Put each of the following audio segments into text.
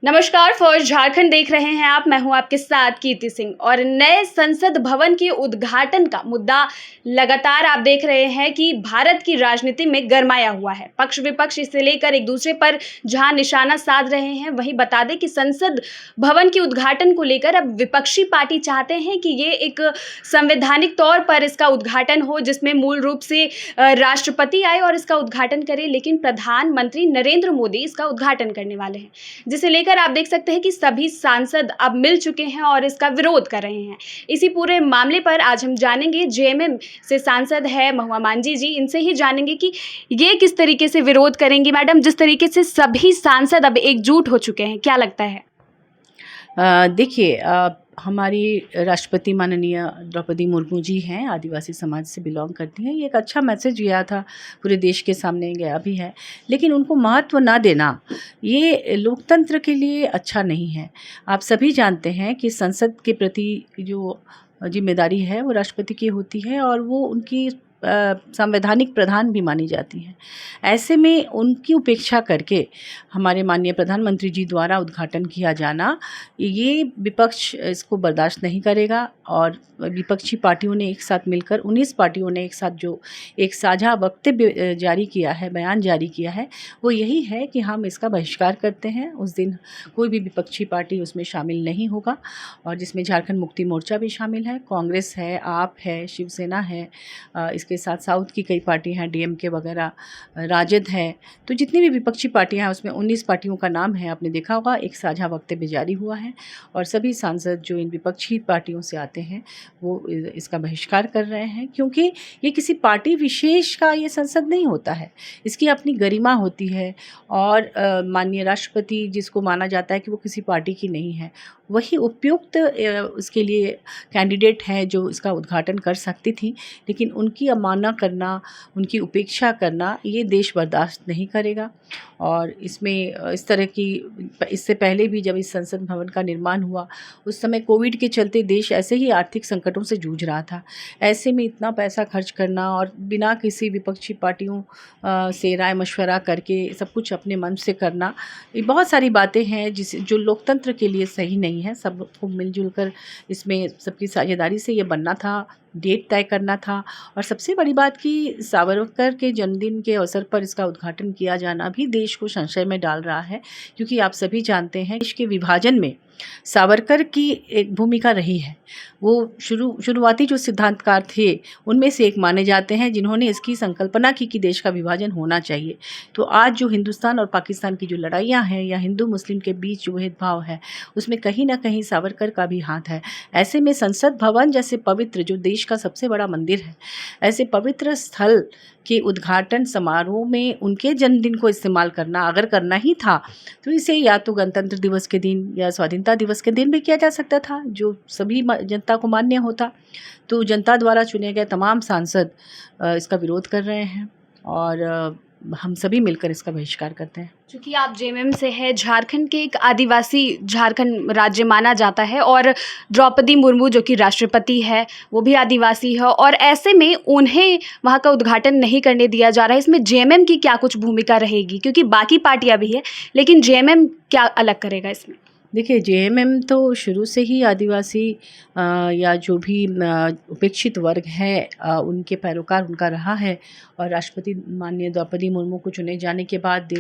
नमस्कार, फॉर झारखंड देख रहे हैं आप। मैं हूं आपके साथ कीर्ति सिंह। और नए संसद भवन के उद्घाटन का मुद्दा लगातार आप देख रहे हैं कि भारत की राजनीति में गरमाया हुआ है। पक्ष विपक्ष इसे लेकर एक दूसरे पर जहां निशाना साध रहे हैं, वहीं बता दें कि संसद भवन के उद्घाटन को लेकर अब विपक्षी पार्टी चाहते हैं कि ये एक संवैधानिक तौर पर इसका उद्घाटन हो, जिसमें मूल रूप से राष्ट्रपति आए और इसका उद्घाटन करे। लेकिन प्रधानमंत्री नरेंद्र मोदी इसका उद्घाटन करने वाले हैं, जिसे लेकर आप देख सकते हैं कि सभी सांसद अब मिल चुके हैं और इसका विरोध कर रहे हैं। इसी पूरे मामले पर आज हम जानेंगे, जेएमएम से सांसद है महुआ मांझी जी, इनसे ही जानेंगे कि ये किस तरीके से विरोध करेंगी। मैडम, जिस तरीके से सभी सांसद अब एकजुट हो चुके हैं, क्या लगता है? देखिए, हमारी राष्ट्रपति माननीय द्रौपदी मुर्मू जी हैं, आदिवासी समाज से बिलोंग करती हैं। ये एक अच्छा मैसेज गया था, पूरे देश के सामने गया भी है, लेकिन उनको महत्व ना देना ये लोकतंत्र के लिए अच्छा नहीं है। आप सभी जानते हैं कि संसद के प्रति जो जिम्मेदारी है वो राष्ट्रपति की होती है और वो उनकी संवैधानिक प्रधान भी मानी जाती हैं। ऐसे में उनकी उपेक्षा करके हमारे माननीय प्रधानमंत्री जी द्वारा उद्घाटन किया जाना, ये विपक्ष इसको बर्दाश्त नहीं करेगा। और विपक्षी पार्टियों ने एक साथ मिलकर 19 पार्टियों ने एक साथ जो एक साझा वक्तव्य जारी किया है, बयान जारी किया है, वो यही है कि हम इसका बहिष्कार करते हैं। उस दिन कोई भी विपक्षी पार्टी उसमें शामिल नहीं होगा, और जिसमें झारखंड मुक्ति मोर्चा भी शामिल है, कांग्रेस है, आप है, शिवसेना है, इसके साथ साउथ की कई पार्टी हैं, डीएमके वगैरह, राजद है। तो जितनी भी विपक्षी पार्टियां हैं उसमें 19 पार्टियों का नाम है, आपने देखा होगा। एक साझा वक्तव्य जारी हुआ है और सभी सांसद जो इन विपक्षी पार्टियों से आते हैं वो इसका बहिष्कार कर रहे हैं, क्योंकि ये किसी पार्टी विशेष का ये संसद नहीं होता है, इसकी अपनी गरिमा होती है। और माननीय राष्ट्रपति जिसको माना जाता है कि वो किसी पार्टी की नहीं है, वही उपयुक्त उसके लिए कैंडिडेट है जो इसका उद्घाटन कर सकती थी। लेकिन उनकी अवमानना करना, उनकी उपेक्षा करना, ये देश बर्दाश्त नहीं करेगा। और इसमें इस तरह की, इससे पहले भी जब इस संसद भवन का निर्माण हुआ उस समय कोविड के चलते देश ऐसे ही आर्थिक संकटों से जूझ रहा था। ऐसे में इतना पैसा खर्च करना और बिना किसी विपक्षी पार्टियों से राय मशवरा करके सब कुछ अपने मन से करना, ये बहुत सारी बातें हैं जो लोकतंत्र के लिए सही नहीं है। सबको मिलजुल कर इसमें सबकी साझेदारी से ये बनना था, डेट तय करना था। और सबसे बड़ी बात कि सावरकर के जन्मदिन के अवसर पर इसका उद्घाटन किया जाना भी देश को संशय में डाल रहा है, क्योंकि आप सभी जानते हैं देश के विभाजन में सावरकर की एक भूमिका रही है। वो शुरुआती जो सिद्धांतकार थे उनमें से एक माने जाते हैं, जिन्होंने इसकी संकल्पना की कि देश का विभाजन होना चाहिए। तो आज जो हिंदुस्तान और पाकिस्तान की जो लड़ाइयाँ हैं या हिंदू मुस्लिम के बीच जो भेदभाव है, उसमें कहीं ना कहीं सावरकर का भी हाथ है। ऐसे में संसद भवन जैसे पवित्र, जो देश का सबसे बड़ा मंदिर है, ऐसे पवित्र स्थल के उद्घाटन समारोह में उनके जन्मदिन को इस्तेमाल करना, अगर करना ही था तो इसे या तो गणतंत्र दिवस के दिन या स्वाधीनता दिवस के दिन भी किया जा सकता था, जो सभी जनता को मान्य होता। तो जनता द्वारा चुने गए तमाम सांसद इसका विरोध कर रहे हैं और हम सभी मिलकर इसका बहिष्कार करते हैं। क्योंकि आप जेएमएम से है, झारखंड के एक आदिवासी झारखंड राज्य माना जाता है, और द्रौपदी मुर्मू जो कि राष्ट्रपति है वो भी आदिवासी है, और ऐसे में उन्हें वहाँ का उद्घाटन नहीं करने दिया जा रहा है। इसमें जेएमएम की क्या कुछ भूमिका रहेगी, क्योंकि बाकी पार्टियां भी है, लेकिन जेएमएम क्या अलग करेगा इसमें? देखिए, जेएमएम तो शुरू से ही आदिवासी या जो भी उपेक्षित वर्ग है उनके पैरोकार उनका रहा है। और राष्ट्रपति माननीय द्रौपदी मुर्मू को चुने जाने के बाद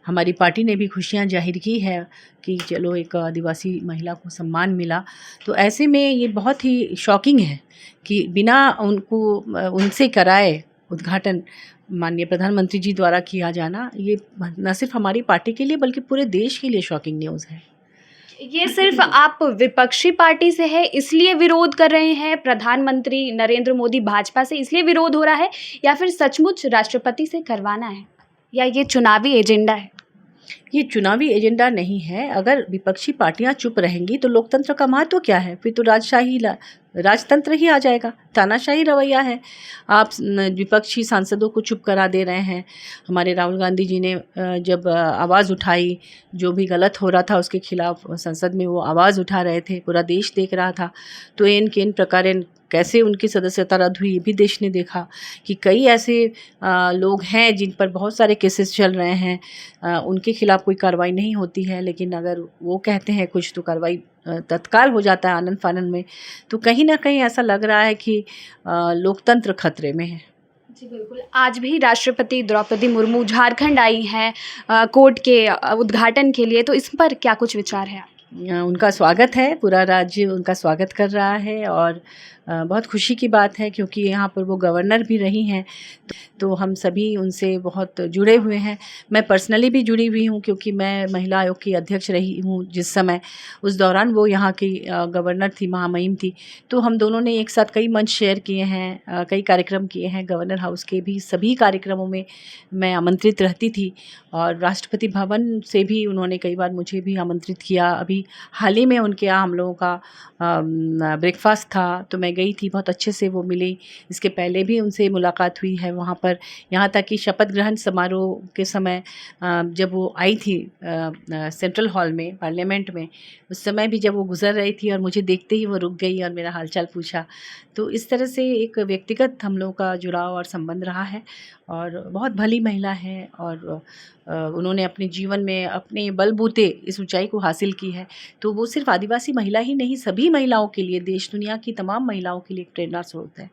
हमारी पार्टी ने भी खुशियां जाहिर की है कि चलो एक आदिवासी महिला को सम्मान मिला। तो ऐसे में ये बहुत ही शॉकिंग है कि बिना उनसे कराए उद्घाटन माननीय प्रधानमंत्री जी द्वारा किया जाना, ये न सिर्फ हमारी पार्टी के लिए बल्कि पूरे देश के लिए शॉकिंग न्यूज़ है। ये सिर्फ आप विपक्षी पार्टी से है इसलिए विरोध कर रहे हैं, प्रधानमंत्री नरेंद्र मोदी भाजपा से इसलिए विरोध हो रहा है, या फिर सचमुच राष्ट्रपति से करवाना है, या ये चुनावी एजेंडा है? ये चुनावी एजेंडा नहीं है। अगर विपक्षी पार्टियां चुप रहेंगी तो लोकतंत्र का महत्व क्या है? फिर तो राजतंत्र ही आ जाएगा, तानाशाही रवैया है। आप विपक्षी सांसदों को चुप करा दे रहे हैं। हमारे राहुल गांधी जी ने जब आवाज़ उठाई, जो भी गलत हो रहा था उसके खिलाफ संसद में वो आवाज़ उठा रहे थे, पूरा देश देख रहा था। तो इन किन प्रकारेण कैसे उनकी सदस्यता रद्द हुई ये भी देश ने देखा कि कई ऐसे लोग हैं जिन पर बहुत सारे केसेस चल रहे हैं, उनके खिलाफ कोई कार्रवाई नहीं होती है, लेकिन अगर वो कहते हैं कुछ तो कार्रवाई तत्काल हो जाता है आनन फानन में। तो कहीं ना कहीं ऐसा लग रहा है कि लोकतंत्र खतरे में है। जी बिल्कुल। आज भी राष्ट्रपति द्रौपदी मुर्मू झारखंड आई हैं कोर्ट के उद्घाटन के लिए, तो इस पर क्या कुछ विचार है? उनका स्वागत है, पूरा राज्य उनका स्वागत कर रहा है और बहुत खुशी की बात है क्योंकि यहाँ पर वो गवर्नर भी रही हैं, तो हम सभी उनसे बहुत जुड़े हुए हैं। मैं पर्सनली भी जुड़ी हुई हूँ क्योंकि मैं महिला आयोग की अध्यक्ष रही हूँ जिस समय, उस दौरान वो यहाँ की गवर्नर थी, महामहिम थी। तो हम दोनों ने एक साथ कई मंच शेयर किए हैं, कई कार्यक्रम किए हैं। गवर्नर हाउस के भी सभी कार्यक्रमों में मैं आमंत्रित रहती थी और राष्ट्रपति भवन से भी उन्होंने कई बार मुझे भी आमंत्रित किया। अभी हाल ही में उनके यहाँ हम लोगों का ब्रेकफास्ट था तो मैं गई थी, बहुत अच्छे से वो मिली। इसके पहले भी उनसे मुलाकात हुई है वहाँ पर, यहाँ तक कि शपथ ग्रहण समारोह के समय जब वो आई थी सेंट्रल हॉल में पार्लियामेंट में, उस समय भी जब वो गुजर रही थी और मुझे देखते ही वो रुक गई और मेरा हालचाल पूछा। तो इस तरह से एक व्यक्तिगत हम लोगों का जुड़ाव और संबंध रहा है और बहुत भली महिला है और उन्होंने अपने जीवन में अपने बलबूते इस ऊंचाई को हासिल की है। तो वो सिर्फ आदिवासी महिला ही नहीं, सभी महिलाओं के लिए, देश दुनिया की तमाम महिलाओं के लिए एक प्रेरणा स्रोत है।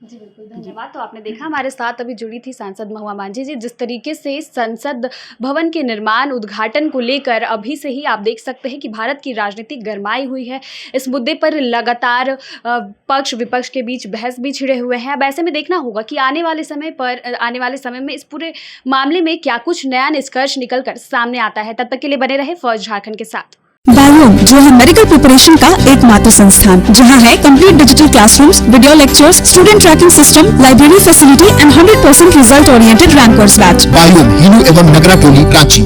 जी बिल्कुल, धन्यवाद। तो आपने देखा हमारे साथ अभी जुड़ी थी सांसद महुआ मांझी जी। जिस तरीके से संसद भवन के निर्माण उद्घाटन को लेकर अभी से ही आप देख सकते हैं कि भारत की राजनीति गरमाई हुई है। इस मुद्दे पर लगातार पक्ष विपक्ष के बीच बहस भी छिड़े हुए हैं। अब ऐसे में देखना होगा कि आने वाले समय में इस पूरे मामले में क्या कुछ नया निष्कर्ष निकल कर सामने आता है। तब तक के लिए बने रहे फर्स्ट झारखंड के साथ। बायोम जो है मेडिकल प्रिपरेशन का एकमात्र संस्थान जहां है complete digital classrooms, video lectures, student tracking system, library facility and 100% result oriented rankers batch. Biome Hindu एवं नगरा टोली रांची।